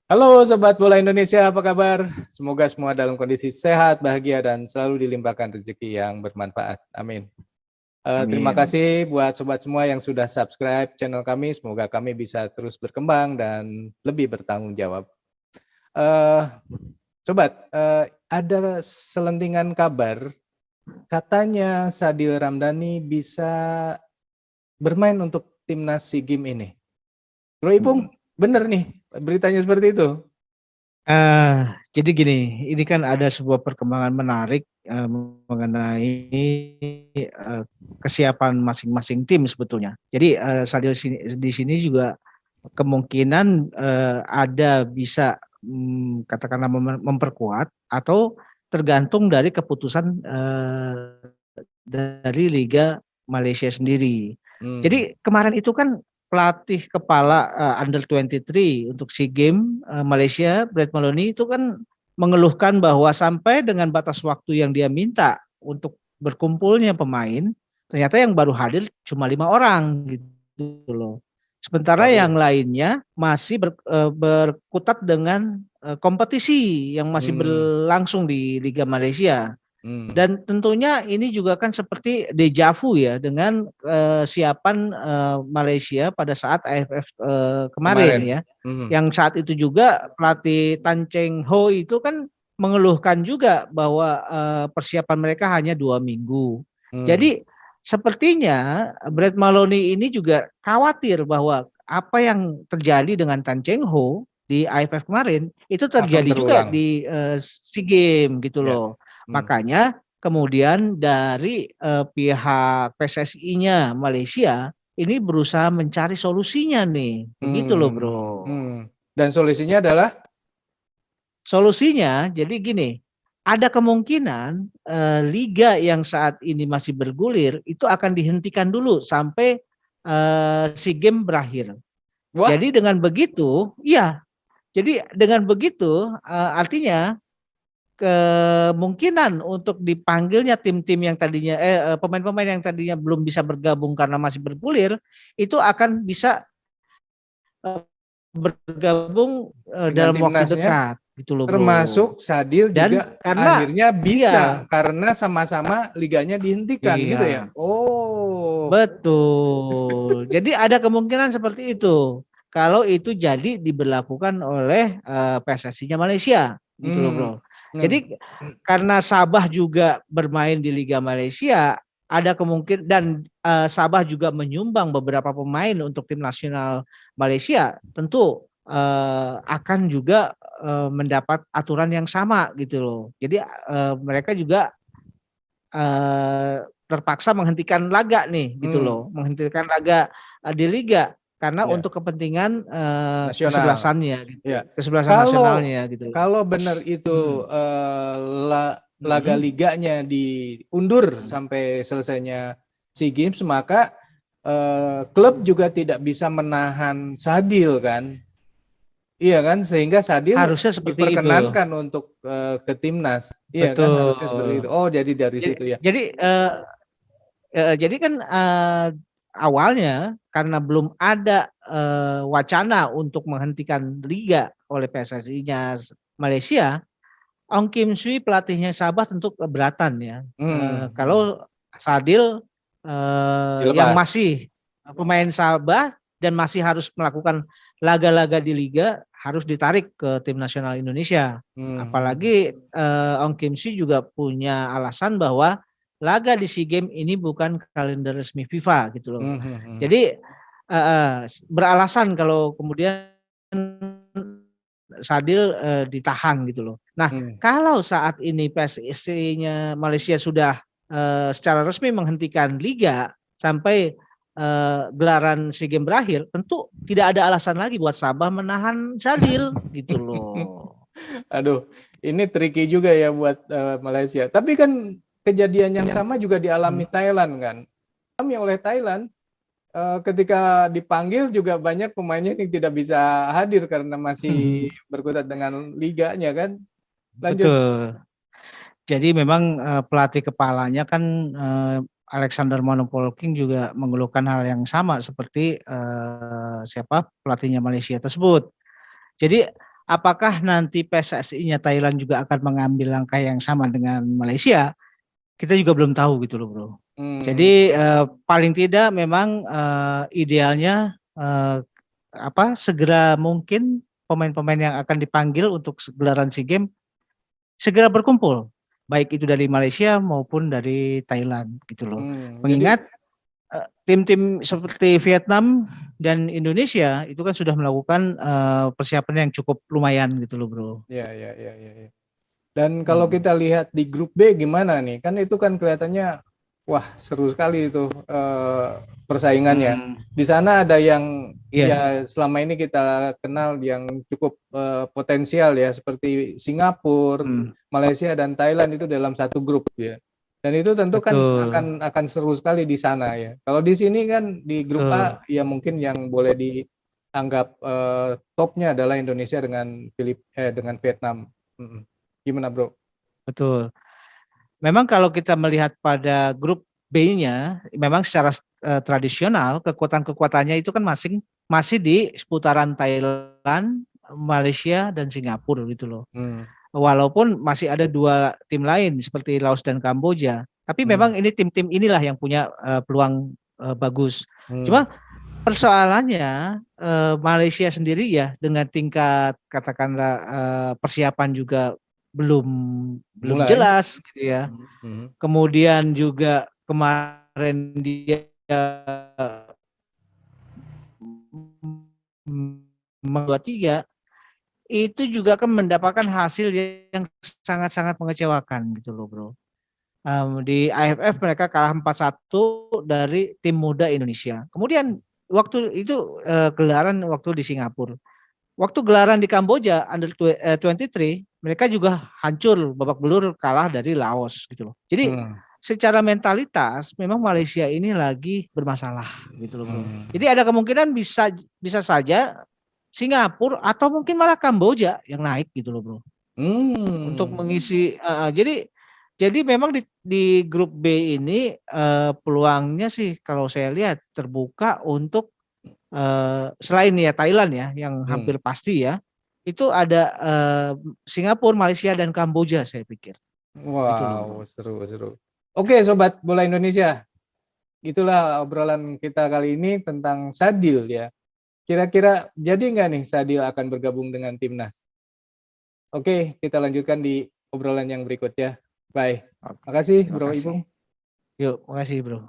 Halo Sobat Bola Indonesia, apa kabar? Semoga semua dalam kondisi sehat, bahagia, dan selalu dilimpahkan rezeki yang bermanfaat. Amin. Terima Amin. kasih buat Sobat semua yang sudah subscribe channel kami. Semoga kami bisa terus berkembang dan lebih bertanggung jawab. Eh, Sobat, ada selentingan kabar, katanya Sadil Ramdhani bisa bermain untuk timnas SEA Games ini. Bro Ipung, bener nih beritanya seperti itu? Jadi gini, ini kan ada sebuah perkembangan menarik mengenai eh, kesiapan masing-masing tim sebetulnya. Jadi Sadio di sini juga kemungkinan ada bisa katakanlah memperkuat atau tergantung dari keputusan dari Liga Malaysia sendiri. Jadi kemarin itu kan pelatih kepala Under 23 untuk SEA Games Malaysia, Brett Maloney itu kan mengeluhkan bahwa sampai dengan batas waktu yang dia minta untuk berkumpulnya pemain, ternyata yang baru hadir cuma 5 orang gitu loh. Sementara yang lainnya masih berkutat dengan kompetisi yang masih berlangsung di Liga Malaysia. Dan tentunya ini juga kan seperti deja vu ya dengan siapan Malaysia pada saat AFF kemarin ya. Yang saat itu juga pelatih Tan Cheng Ho itu kan mengeluhkan juga bahwa persiapan mereka hanya 2 minggu. Jadi sepertinya Brett Maloney ini juga khawatir bahwa apa yang terjadi dengan Tan Cheng Ho di AFF kemarin itu terjadi juga di SEA Games gitu loh. Makanya kemudian dari pihak PSSI-nya Malaysia ini berusaha mencari solusinya nih, begitu loh bro. Dan solusinya adalah? Solusinya jadi gini, ada kemungkinan liga yang saat ini masih bergulir itu akan dihentikan dulu sampai SEA Games berakhir. Wah. Jadi dengan begitu, ya, jadi dengan begitu artinya kemungkinan untuk dipanggilnya tim-tim yang tadinya pemain-pemain yang tadinya belum bisa bergabung karena masih bergulir itu akan bisa bergabung dalam waktu dekat gitu loh bro. Termasuk Sadil Dan juga karena akhirnya bisa iya, karena sama-sama liganya dihentikan gitu ya. Oh. Betul. Jadi ada kemungkinan seperti itu. Kalau itu jadi diberlakukan oleh PSSI-nya Malaysia gitu loh bro. Jadi karena Sabah juga bermain di Liga Malaysia, ada kemungkinan dan Sabah juga menyumbang beberapa pemain untuk tim nasional Malaysia, tentu akan juga mendapat aturan yang sama gitu loh. Jadi mereka juga terpaksa menghentikan laga nih gitu loh, menghentikan laga di liga karena untuk kepentingan kesebelasannya gitu, kesebelasan nasionalnya gitu loh. Kalau benar itu laga liganya diundur sampai selesainya SEA Games, maka klub juga tidak bisa menahan Sadil kan? Iya kan, sehingga Sadil harusnya seperti itu. diperkenankan untuk ke timnas. Iya kan, harusnya seperti itu. Oh, jadi dari situ ya. Jadi kan awalnya karena belum ada wacana untuk menghentikan liga oleh PSSI-nya Malaysia, Ong Kim Sui pelatihnya Sabah tentu keberatan ya. Kalau Sadil yang masih pemain Sabah dan masih harus melakukan laga-laga di liga harus ditarik ke tim nasional Indonesia. Apalagi Ong Kim Sui juga punya alasan bahwa laga di SEA Games ini bukan kalender resmi FIFA gitu loh. Jadi beralasan kalau kemudian Sadil ditahan gitu loh. Nah, kalau saat ini PSSI-nya Malaysia sudah secara resmi menghentikan liga sampai gelaran SEA Games berakhir, tentu tidak ada alasan lagi buat Sabah menahan Sadil gitu loh. Aduh, ini tricky juga ya buat Malaysia. Tapi kan kejadian yang sama juga dialami Thailand kan. Kami oleh Thailand ketika dipanggil juga banyak pemainnya yang tidak bisa hadir karena masih berkutat dengan liganya kan. Lanjut. Betul. Jadi memang pelatih kepalanya kan Alexander Monopolking juga mengeluhkan hal yang sama seperti siapa pelatihnya Malaysia tersebut. Jadi apakah nanti PSSI-nya Thailand juga akan mengambil langkah yang sama dengan Malaysia? Kita juga belum tahu gitu loh, Bro. Jadi paling tidak memang idealnya segera mungkin pemain-pemain yang akan dipanggil untuk gelaran SEA Games segera berkumpul, baik itu dari Malaysia maupun dari Thailand gitu loh. Mengingat tim-tim seperti Vietnam dan Indonesia itu kan sudah melakukan persiapan yang cukup lumayan gitu loh, Bro. Ya. Dan kalau kita lihat di grup B gimana nih? Kan itu kan kelihatannya wah seru sekali itu persaingannya. Di sana ada yang ya selama ini kita kenal yang cukup potensial ya seperti Singapura, Malaysia dan Thailand itu dalam satu grup ya. Dan itu tentu kan akan seru sekali di sana ya. Kalau di sini kan di grup A ya mungkin yang boleh dianggap topnya adalah Indonesia dengan dengan Vietnam. Gimana bro? Betul. Memang kalau kita melihat pada grup B-nya, memang secara tradisional kekuatan-kekuatannya itu kan masih di seputaran Thailand, Malaysia dan Singapura gitu loh. Walaupun masih ada 2 tim lain seperti Laos dan Kamboja, tapi memang ini tim-tim inilah yang punya peluang bagus. Cuma persoalannya Malaysia sendiri ya dengan tingkat katakanlah persiapan juga belum jelas gitu ya. Kemudian juga kemarin dia tiga itu juga akan mendapatkan hasil yang sangat-sangat mengecewakan gitu loh, Bro. Di AFF mereka kalah 4-1 dari tim muda Indonesia. Kemudian waktu itu gelaran waktu di Singapura. Waktu gelaran di Kamboja Under 23 mereka juga hancur babak belur kalah dari Laos gitu loh. Jadi secara mentalitas memang Malaysia ini lagi bermasalah gitu loh, Bro. Jadi ada kemungkinan bisa saja Singapura atau mungkin malah Kamboja yang naik gitu loh, Bro. Untuk mengisi jadi memang di grup B ini peluangnya sih kalau saya lihat terbuka untuk selain ya Thailand ya yang hampir pasti ya, itu ada Singapura, Malaysia dan Kamboja saya pikir. Wow, seru. Oke, sobat bola Indonesia. Itulah obrolan kita kali ini tentang Sadil ya. Kira-kira jadi nggak nih Sadil akan bergabung dengan timnas? Oke, kita lanjutkan di obrolan yang berikutnya. Bye. Makasih Bro Ipung. Yuk, makasih Bro.